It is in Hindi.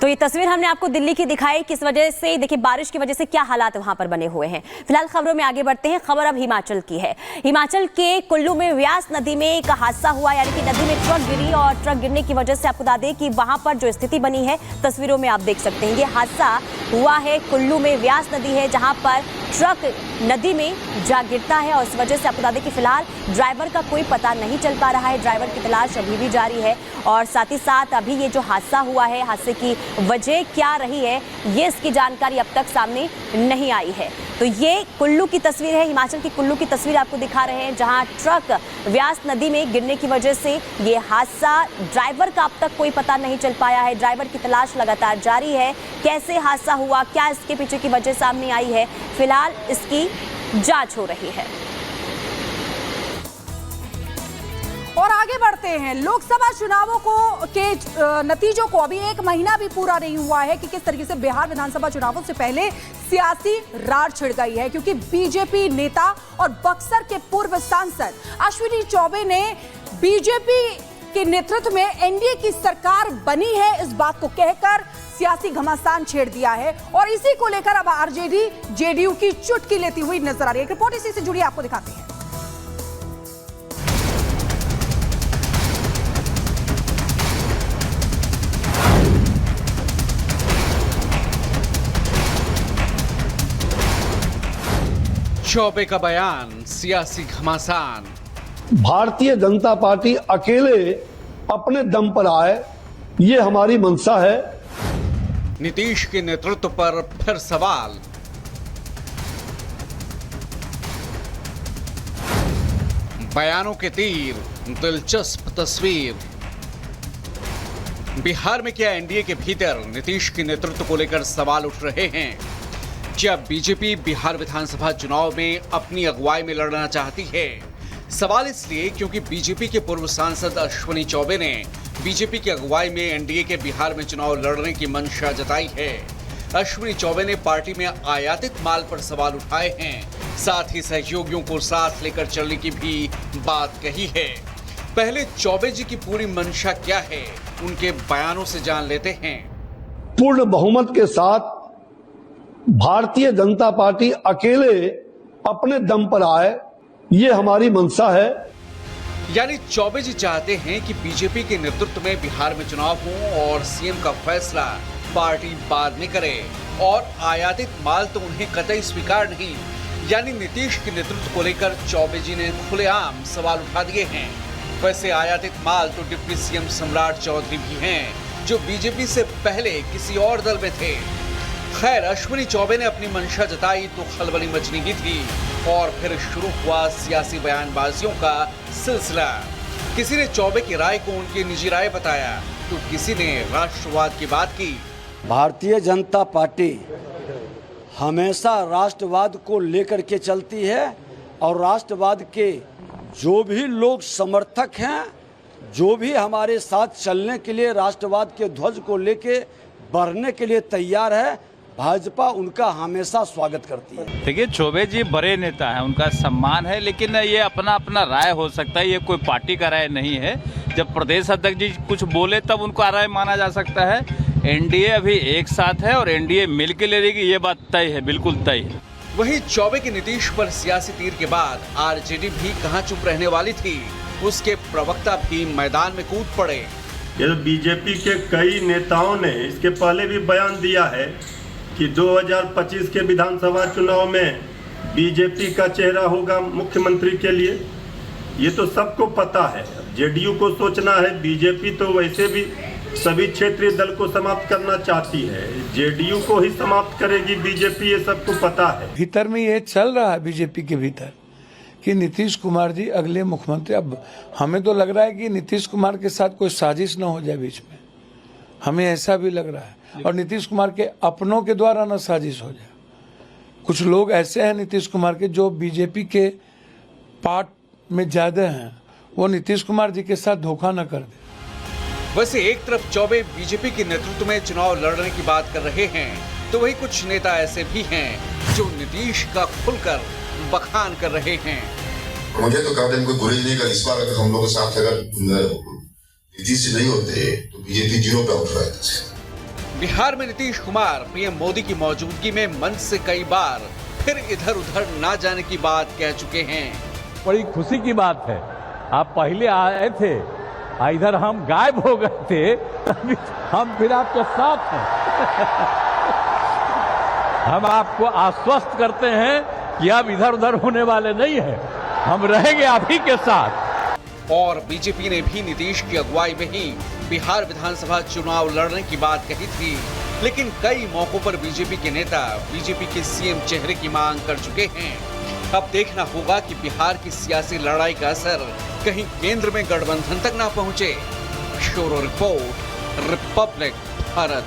तो ये तस्वीर हमने आपको दिल्ली की दिखाई, किस वजह से, देखिए बारिश की वजह से क्या हालात वहां पर बने हुए हैं। फिलहाल खबरों में आगे बढ़ते हैं। खबर अब हिमाचल की है। हिमाचल के कुल्लू में व्यास नदी में एक हादसा हुआ, यानी कि नदी में ट्रक गिरी और ट्रक गिरने की वजह से आपको बता दें कि वहां पर जो स्थिति बनी है तस्वीरों में आप देख सकते हैं। ये हादसा हुआ है कुल्लू में, व्यास नदी है जहां पर ट्रक नदी में जा गिरता है और इस वजह से आपको बता दें कि फिलहाल ड्राइवर का कोई पता नहीं चल पा रहा है। ड्राइवर की तलाश अभी भी जारी है और साथ ही साथ अभी ये जो हादसा हुआ है, हादसे की वजह क्या रही है, ये इसकी जानकारी अब तक सामने नहीं आई है। तो ये कुल्लू की तस्वीर है, हिमाचल की कुल्लू की तस्वीर आपको दिखा रहे हैं जहां ट्रक व्यास नदी में गिरने की वजह से ये हादसा, ड्राइवर का अब तक कोई पता नहीं चल पाया है। ड्राइवर की तलाश लगातार जारी है। कैसे हादसा हुआ, क्या इसके पीछे की वजह सामने आई है, फिलहाल इसकी जांच हो रही है। और आगे बढ़ते हैं। लोकसभा चुनावों के नतीजों को अभी 1 महीना भी पूरा नहीं हुआ है कि किस तरीके से बिहार विधानसभा चुनावों से पहले सियासी रार छिड़ गई है, क्योंकि बीजेपी नेता और बक्सर के पूर्व सांसद अश्विनी चौबे ने बीजेपी के नेतृत्व में एनडीए की सरकार बनी है इस बात को कहकर सियासी घमासान छेड़ दिया है और इसी को लेकर अब आरजेडी जेडीयू की चुटकी लेती हुई नजर आ रही है। एक रिपोर्ट इसी से जुड़ी आपको दिखाते हैं। चौबे का बयान, सियासी घमासान। भारतीय जनता पार्टी अकेले अपने दम पर आए, ये हमारी मंशा है। नीतीश के नेतृत्व पर फिर सवाल। बयानों के तीर, दिलचस्प तस्वीर। बिहार में क्या एनडीए के भीतर नीतीश के नेतृत्व को लेकर सवाल उठ रहे हैं? क्या बीजेपी बिहार विधानसभा चुनाव में अपनी अगुवाई में लड़ना चाहती है? सवाल इसलिए क्योंकि बीजेपी के पूर्व सांसद अश्विनी चौबे ने बीजेपी की अगुवाई में एनडीए के बिहार में चुनाव लड़ने की मंशा जताई है। अश्विनी चौबे ने पार्टी में आयातित माल पर सवाल उठाए हैं, साथ ही सहयोगियों को साथ लेकर चलने की भी बात कही है। पहले चौबे जी की पूरी मंशा क्या है, उनके बयानों से जान लेते हैं। पूर्ण बहुमत के साथ भारतीय जनता पार्टी अकेले अपने दम पर आए, ये हमारी मंशा है। यानी चौबे जी चाहते हैं कि बीजेपी के नेतृत्व में बिहार में चुनाव हो और सीएम का फैसला पार्टी बाद में करे, और आयातित माल तो उन्हें कतई स्वीकार नहीं। यानी नीतीश के नेतृत्व को लेकर चौबे जी ने खुलेआम सवाल उठा दिए हैं। वैसे आयातित माल तो डिप्टी सीएम सम्राट चौधरी भी हैं, जो बीजेपी से पहले किसी और दल में थे। खैर, अश्विनी चौबे ने अपनी मंशा जताई तो खलबली मचने की थी और फिर शुरू हुआ सियासी बयानबाजियों का सिलसिला। किसी ने चौबे की राय को उनकी निजी राय बताया तो किसी ने राष्ट्रवाद की बात की। भारतीय जनता पार्टी हमेशा राष्ट्रवाद को लेकर के चलती है और राष्ट्रवाद के जो भी लोग समर्थक हैं, जो भी हमारे साथ चलने के लिए राष्ट्रवाद के ध्वज को लेके बढ़ने के लिए तैयार है, भाजपा उनका हमेशा स्वागत करती है। देखिए, चौबे जी बड़े नेता हैं, उनका सम्मान है, लेकिन ये अपना अपना राय हो सकता है, ये कोई पार्टी का राय नहीं है। जब प्रदेश अध्यक्ष जी कुछ बोले तब उनका राय माना जा सकता है। एनडीए अभी एक साथ है और एनडीए मिलकर लड़ेगी, ये बात तय है, बिल्कुल तय है। वहीं चौबे के नीतीश पर सियासी तीर के बाद आरजेडी भी कहां चुप रहने वाली थी, उसके प्रवक्ता भी मैदान में कूद पड़े। ये बीजेपी के कई नेताओं ने इसके पहले भी बयान दिया है कि 2025 के विधानसभा चुनाव में बीजेपी का चेहरा होगा मुख्यमंत्री के लिए। ये तो सबको पता है। जेडीयू को सोचना है, बीजेपी तो वैसे भी सभी क्षेत्रीय दल को समाप्त करना चाहती है, जेडीयू को ही समाप्त करेगी बीजेपी, ये सबको पता है। भीतर में ये चल रहा है बीजेपी के भीतर कि नीतीश कुमार जी अगले मुख्यमंत्री। अब हमें तो लग रहा है कि नीतीश कुमार के साथ कोई साजिश न हो जाए बीच में, हमें ऐसा भी लग रहा है, और नीतीश कुमार के अपनों के द्वारा न साजिश हो जाए। कुछ लोग ऐसे हैं नीतीश कुमार के जो बीजेपी के पार्ट में ज्यादा हैं, वो नीतीश कुमार जी के साथ धोखा न कर दे। वैसे एक तरफ चौबे बीजेपी के नेतृत्व में चुनाव लड़ने की बात कर रहे हैं, तो वही कुछ नेता ऐसे भी हैं जो नीतीश का खुलकर बखान कर रहे हैं। मुझे तो कहा कोई गुरेज नहीं कर, इस बार अगर हम लोग के साथ अगर नीतीश नहीं होते तो बीजेपी 0 पे आउट रहा है। बिहार में नीतीश कुमार पीएम मोदी की मौजूदगी में मंच से कई बार फिर इधर उधर ना जाने की बात कह चुके हैं। बड़ी खुशी की बात है, आप पहले आए थे, इधर हम गायब हो गए थे, अभी हम फिर आपके साथ हैं। हम आपको आश्वस्त करते हैं कि अब इधर उधर होने वाले नहीं हैं, हम रहेंगे आप ही के साथ। और बीजेपी ने भी नीतीश की अगुवाई में ही बिहार विधानसभा चुनाव लड़ने की बात कही थी, लेकिन कई मौकों पर बीजेपी के नेता बीजेपी के सीएम चेहरे की मांग कर चुके हैं। अब देखना होगा कि बिहार की सियासी लड़ाई का असर कहीं केंद्र में गठबंधन तक ना पहुंचे। Bureau report, Republic Bharat.